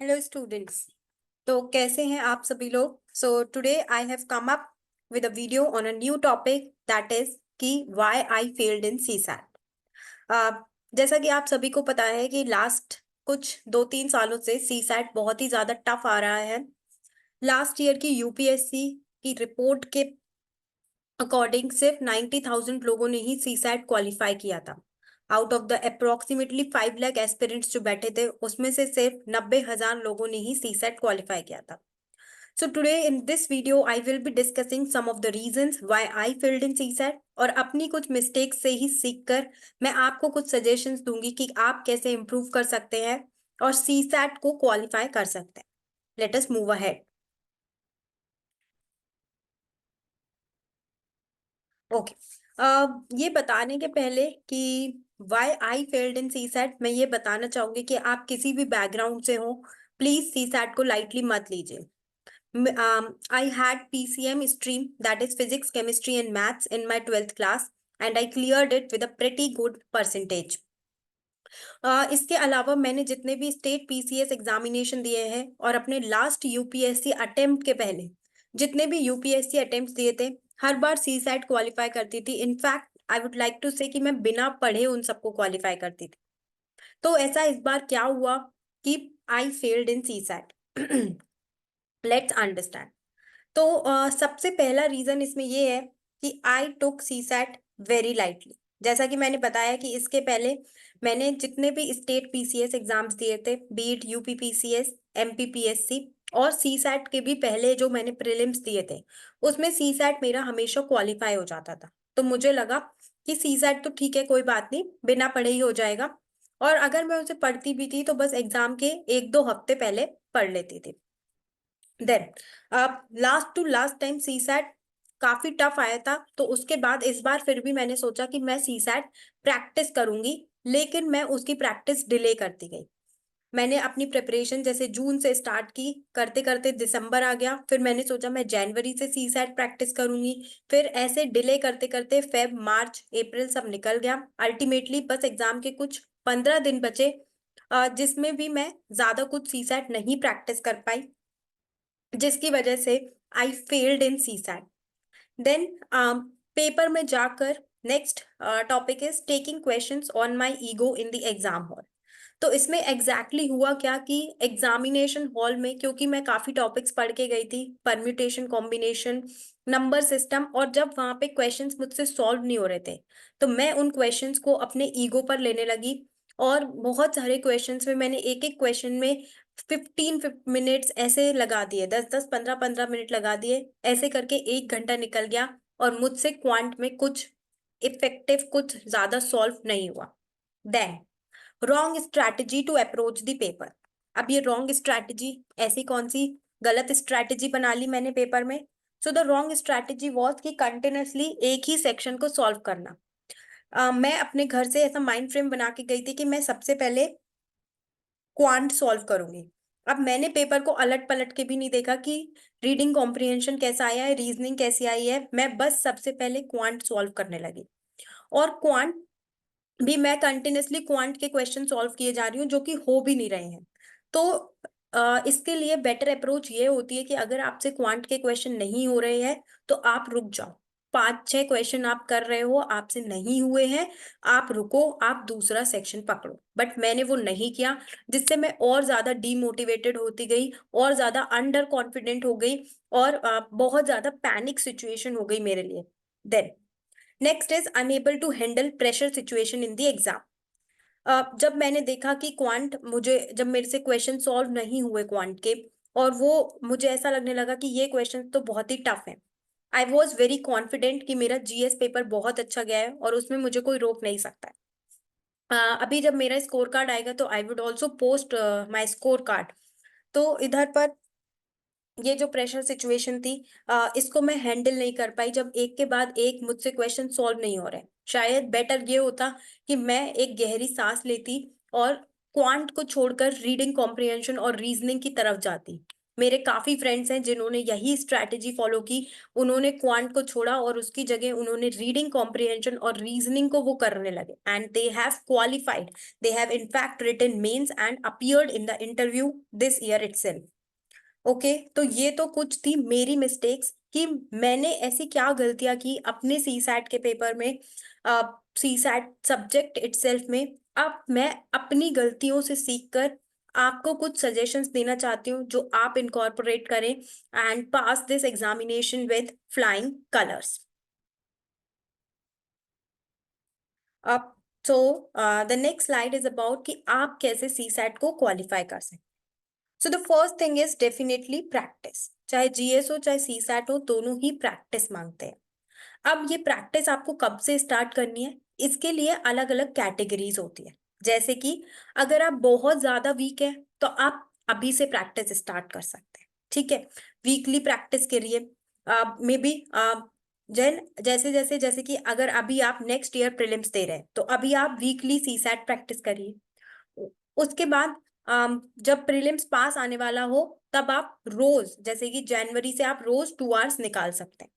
Hello students. तो कैसे हैं आप सभी लोग। So today I have come up with a video on a new topic that is कि why I failed in CSAT. जैसा कि आप सभी को पता है कि लास्ट कुछ 2-3 सालों से सीसैट बहुत ही ज्यादा टफ आ रहा है। लास्ट ईयर की यूपीएससी की रिपोर्ट के अकॉर्डिंग सिर्फ 90,000 लोगों ने ही सीसैट क्वालिफाई किया था। Out of the approximately 5 lakh aspirants जो बैठे थे उसमें से सिर्फ 90,000 लोगों ने ही सीसैट क्वालिफाई किया था। So today in this video I will be discussing some of the reasons why I failed in CSAT और अपनी कुछ मिस्टेक्स से ही सीखकर मैं आपको कुछ सजेशंस दूंगी कि आप कैसे इम्प्रूव कर सकते हैं और सीसैट को क्वालिफाई कर सकते हैं। Let us move ahead. Okay, ये बताने के पहले कि why I failed in CSAT मैं ये बताना चाहूंगी कि आप किसी भी बैकग्राउंड से हो, प्लीज सीसैट को लाइटली मत लीजिए। I had PCM stream, that is physics, chemistry and maths in my 12th class and I cleared it with a pretty good percentage. इसके अलावा मैंने जितने भी स्टेट पीसीएस एग्जामिनेशन दिए हैं और अपने लास्ट यूपीएससी अटेम्प्ट के पहले जितने भी यूपीएससी अटेम्प्ट दिए थे हर बार सी सैट क्वालिफाई करती थी। In fact I would like to say कि मैं बिना पढ़े उन सबको क्वालिफाई करती थी। तो ऐसा इस बार क्या हुआ कि I failed in CSAT. Let's understand. तो सबसे पहला रीजन इसमें ये है कि I took CSAT very lightly. जैसा कि मैंने बताया कि इसके पहले मैंने जितने भी स्टेट पीसीएस एग्जाम्स दिए थे, बीट यूपी पीसीएस, एमपीपीएससी और सी सैट के भी पहले जो मैंने प्रीलिम्स दिए थे उसमें सी सैट मेरा हमेशा क्वालिफाई हो जाता था। तो मुझे लगा कि सी सैट तो ठीक है, कोई बात नहीं, बिना पढ़े ही हो जाएगा। और अगर मैं उसे पढ़ती भी थी तो बस एग्जाम के 1-2 हफ्ते पहले पढ़ लेती थी। Then last to last time CSAT काफी टफ आया था, तो उसके बाद इस बार फिर भी मैंने सोचा कि मैं सीसैट प्रैक्टिस करूंगी, लेकिन मैं उसकी प्रैक्टिस डिले करती गई। मैंने अपनी प्रिपरेशन जैसे जून से स्टार्ट की, करते करते दिसंबर आ गया, फिर मैंने सोचा मैं जनवरी से सीसैट प्रैक्टिस करूंगी, फिर ऐसे डिले करते करते फेब मार्च अप्रैल सब निकल गया। अल्टीमेटली बस एग्जाम के कुछ 15 दिन बचे, जिसमें भी मैं ज्यादा कुछ सीसैट नहीं प्रैक्टिस कर पाई, जिसकी वजह से I failed in CSAT. Then paper में जाकर next topic is taking questions on my ego in the exam hall. तो इसमें एग्जैक्टली हुआ क्या कि एग्जामिनेशन हॉल में, क्योंकि मैं काफी टॉपिक्स पढ़ के गई थी, परम्यूटेशन, कॉम्बिनेशन, नंबर सिस्टम, और जब वहां पे क्वेश्चंस मुझसे सॉल्व नहीं हो रहे थे तो मैं उन क्वेश्चंस को अपने ईगो पर लेने लगी। और बहुत सारे क्वेश्चंस में मैंने एक एक क्वेश्चन में 15 मिनट्स ऐसे लगा दिए, 10-10, 15-15 मिनट लगा दिए, ऐसे करके 1 घंटा निकल गया और मुझसे क्वांट में कुछ इफेक्टिव, कुछ ज्यादा सॉल्व नहीं हुआ। Then wrong strategy to approach the paper. अब ये रॉन्ग स्ट्रैटेजी, ऐसी कौन सी गलत स्ट्रैटेजी बना ली मैंने पेपर में। So the wrong strategy was कि कंटिन्यूसली एक ही सेक्शन को सॉल्व करना। मैं अपने घर से ऐसा माइंड फ्रेम बना के गई थी कि मैं सबसे पहले क्वांट सॉल्व करूंगी। अब मैंने पेपर को अलट पलट के भी नहीं देखा कि रीडिंग कॉम्प्रिहेंशन कैसा आया है, रीजनिंग कैसी आई है, मैं बस सबसे पहले क्वांट सॉल्व करने लगी। और क्वांट भी मैं कंटिन्यूसली क्वांट के क्वेश्चन सॉल्व किए जा रही हूँ जो कि हो भी नहीं रहे हैं। तो इसके लिए बेटर अप्रोच ये होती है कि अगर आपसे क्वांट के क्वेश्चन नहीं हो रहे हैं तो आप रुक जाओ। 5-6 क्वेश्चन आप कर रहे हो, आपसे नहीं हुए हैं, आप रुको, आप दूसरा सेक्शन पकड़ो। बट मैंने वो नहीं किया, जिससे मैं और ज्यादा डीमोटिवेटेड होती गई और ज्यादा अंडर कॉन्फिडेंट हो गई और बहुत ज्यादा पैनिक सिचुएशन हो गई मेरे लिए। Then next is unable to handle pressure situation in the exam. जब मैंने देखा कि क्वांट, मुझे जब मेरे से क्वेश्चन सॉल्व नहीं हुए क्वांट के, और वो मुझे ऐसा लगने लगा कि ये क्वेश्चन तो बहुत ही टफ है, आई वॉज वेरी कॉन्फिडेंट कि मेरा जीएस पेपर बहुत अच्छा गया है और उसमें मुझे कोई रोक नहीं सकता है। अभी जब मेरा स्कोर कार्ड आएगा तो I would also post my score card. तो इधर पर ये जो प्रेशर सिचुएशन थी, इसको मैं हैंडल नहीं कर पाई जब एक के बाद एक मुझसे क्वेश्चन सॉल्व नहीं हो रहे। शायद बेटर ये होता कि मैं एक गहरी सांस लेती और क्वांट को छोड़कर रीडिंग कॉम्प्रिहेंशन और रीजनिंग की तरफ जाती। मेरे काफी फ्रेंड्स हैं जिन्होंने यही स्ट्रैटेजी फॉलो की, उन्होंने क्वांट को छोड़ा और उसकी जगह उन्होंने रीडिंग कॉम्प्रिहेंशन और रीजनिंग को वो करने लगे, and they have qualified, they have in fact written mains and appeared in the interview this year itself. Okay, तो ये तो कुछ थी मेरी मिस्टेक्स कि मैंने ऐसी क्या गलतियां की अपने सी सैट के पेपर में, सी सैट सब्जेक्ट इटसेल्फ में। अब मैं अपनी गलतियों से सीखकर आपको कुछ सजेशंस देना चाहती हूँ जो आप इनकॉर्पोरेट करें and pass this examination with flying colours. अब so the next slide is about कि आप कैसे सी सैट को क्वालिफाई कर सकते। So the first thing is definitely practice. चाहे जीएस हो चाहे सीसैट हो, दोनों ही प्रैक्टिस मांगते हैं। अब ये प्रैक्टिस आपको कब से स्टार्ट करनी है, इसके लिए अलग अलग कैटेगरीज होती है। जैसे कि अगर आप बहुत ज्यादा वीक है तो आप अभी से प्रैक्टिस स्टार्ट कर सकते हैं, ठीक है। वीकली प्रैक्टिस करिए, मे बी जैन जैसे जैसे जैसे कि अगर अभी आप नेक्स्ट ईयर प्रीलिम्स दे रहे हैं तो अभी आप वीकली सीसैट प्रैक्टिस करिए। उसके बाद जब प्रीलिम्स पास आने वाला हो तब आप रोज, जैसे कि जनवरी से आप रोज 2 आवर्स निकाल सकते हैं।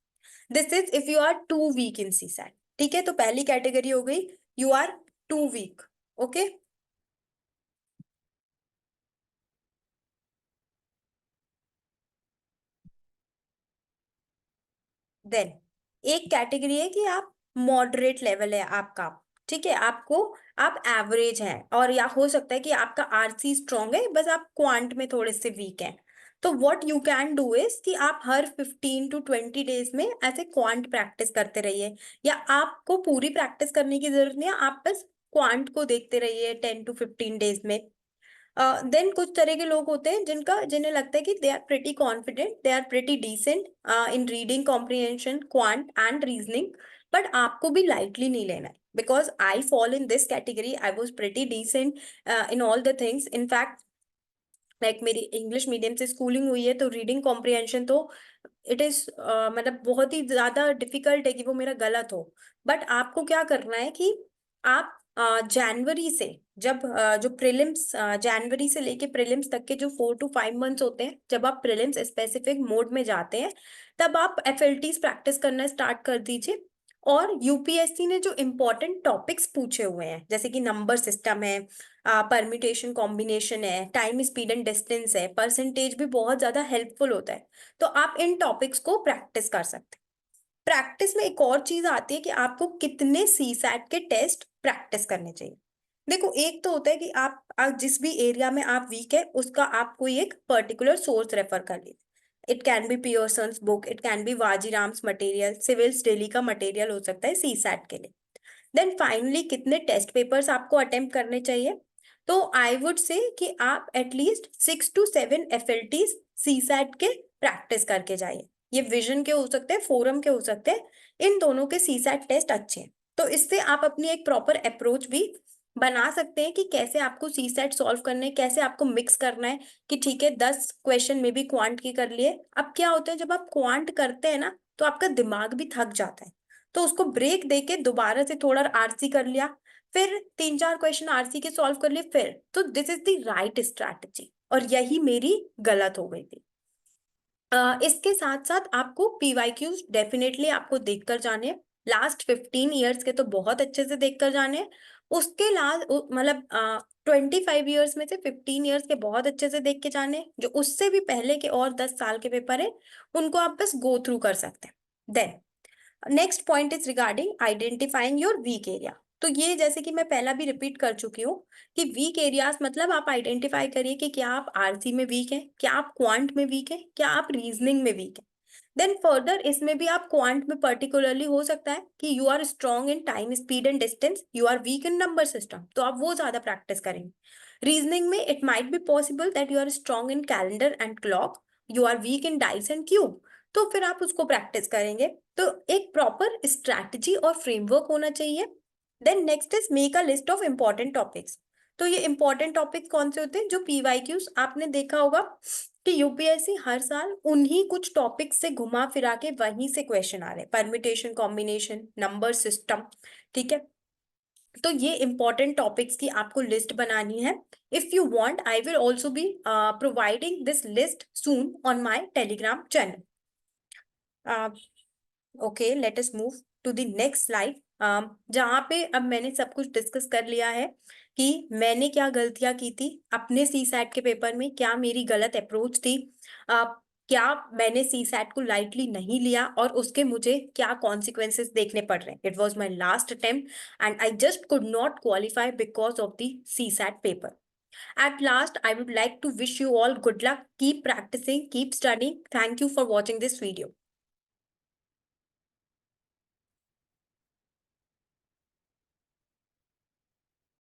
This is if you are too weak in CSAT, ठीक है। तो पहली कैटेगरी हो गई, you are too weak. Okay, then एक कैटेगरी है कि आप मॉडरेट लेवल है आपका, ठीक है। आपको आप एवरेज हैं, और या हो सकता है कि आपका आरसी स्ट्रांग है, बस आप क्वांट में थोड़े से वीक हैं। तो what you can do is कि आप हर 15 to 20 डेज में ऐसे क्वांट प्रैक्टिस करते रहिए, या आपको पूरी प्रैक्टिस करने की जरूरत नहीं है, आप बस क्वांट को देखते रहिए 10 to 15 डेज में। देन कुछ तरह के लोग होते हैं जिन्हें लगता है कि they are pretty confident, they are pretty decent in reading comprehension quant and reasoning, but आपको भी लाइटली नहीं लेना है, because I fall in this category. I was pretty decent in all the things. In fact like मेरी English medium से schooling हुई है, तो रीडिंग कॉम्प्रिहेंशन तो इट इज मतलब बहुत ही ज्यादा डिफिकल्ट है कि वो मेरा गलत हो। बट आपको क्या करना है कि आप जनवरी से, जब जो प्रीलिम्स जनवरी से लेके प्रीलिम्स तक के जो 4 to 5 मंथ्स होते हैं, जब आप प्रीलिम्स स्पेसिफिक मोड में जाते हैं, तब आप एफएलटीज प्रैक्टिस करना स्टार्ट कर दीजिए। और यूपीएससी ने जो इम्पोर्टेंट टॉपिक्स पूछे हुए हैं, जैसे कि नंबर सिस्टम है, परम्यूटेशन कॉम्बिनेशन है, टाइम स्पीड एंड डिस्टेंस है, परसेंटेज भी बहुत ज्यादा हेल्पफुल होता है, तो आप इन टॉपिक्स को प्रैक्टिस कर सकते हैं। प्रैक्टिस में एक और चीज आती है कि आपको कितने सीसैट के टेस्ट प्रैक्टिस करने चाहिए। देखो, एक तो होता है कि आप जिस भी एरिया में आप वीक है उसका आप कोई एक पर्टिकुलर सोर्स रेफर कर लीजिए। It can be Pearson's book, it can be Vajiram's material, civils daily का मटेरियल हो सकता है सीसैट के लिए। देन फाइनली कितने टेस्ट पेपर्स आपको अटेम्प्ट करने चाहिए, तो आई वुड से कि आप एटलीस्ट 6 to 7 एफएलटीज सीसैट के प्रैक्टिस करके जाइए। ये विजन के हो सकते हैं, फोरम के हो सकते हैं, इन दोनों के सीसैट टेस्ट अच्छे हैं। तो इससे आप अपनी एक प्रॉपर अप्रोच भी बना सकते हैं कि कैसे आपको सीसैट सॉल्व करने हैं, कैसे आपको मिक्स करना है। कि ठीक है, 10 क्वेश्चन में भी क्वांट की कर लिए। अब क्या होता है, जब आप क्वांट करते हैं ना तो आपका दिमाग भी थक जाता है, तो उसको ब्रेक देके दोबारा से थोड़ा आरसी कर लिया, फिर 3 4 क्वेश्चन आरसी के सॉल्व कर लिए, फिर तो this is the right strategy, और यही मेरी गलत हो गई थी। इसके साथ साथ आपको पीवाईक्यूज डेफिनेटली आपको देखकर जाने हैं। लास्ट 15 ईयर्स के तो बहुत अच्छे से देखकर जाने हैं। उसके लास्ट मतलब 25 ईयर्स में से 15 ईयर्स के बहुत अच्छे से देख के जाने हैं। जो उससे भी पहले के और 10 साल के पेपर है, उनको आप बस गो थ्रू कर सकते हैं। Then next point is regarding identifying your weak area. तो ये जैसे कि मैं पहला भी रिपीट कर चुकी हूँ कि वीक एरियाज मतलब आप आइडेंटिफाई करिए कि क्या आप आरसी में वीक हैं, क्या आप क्वांट में वीक हैं, क्या आप रीजनिंग में वीक हैं। देन फर्दर इसमें भी आप क्वांट में पर्टिकुलरली हो सकता है कि you are strong in time speed and distance, you are weak in number system, तो आप वो ज्यादा प्रैक्टिस करेंगे। रीजनिंग में it might be possible that you are strong in calendar and clock, you are weak in dice and cube, तो फिर आप उसको प्रैक्टिस करेंगे। तो एक प्रॉपर स्ट्रैटेजी और फ्रेमवर्क होना चाहिए। Then next is make a list of important topics. तो ये इंपॉर्टेंट टॉपिक कौन से होते हैं, जो पीवाईक्यूज आपने देखा होगा कि यूपीएससी हर साल उन्हीं कुछ टॉपिक से घुमा फिरा के वहीं से क्वेश्चन आ रहे हैं, परम्यूटेशन कॉम्बिनेशन, नंबर सिस्टम, ठीक है। तो ये इंपॉर्टेंट टॉपिक्स की आपको लिस्ट बनानी है. If you want I will also be providing this list soon on my Telegram channel. Okay, let us move to the next slide. जहाँ पे अब मैंने सब कुछ डिस्कस कर लिया है कि मैंने क्या गलतियां की थी अपने सी सैट के पेपर में, क्या मेरी गलत अप्रोच थी, क्या मैंने सी सैट को लाइटली नहीं लिया और उसके मुझे क्या कॉन्सिक्वेंसेस देखने पड़ रहे हैं. It was my last attempt and I just could not qualify because of the C SAT paper. At last, I would like to wish you all good luck. Keep practicing, keep studying. Thank you for watching this video.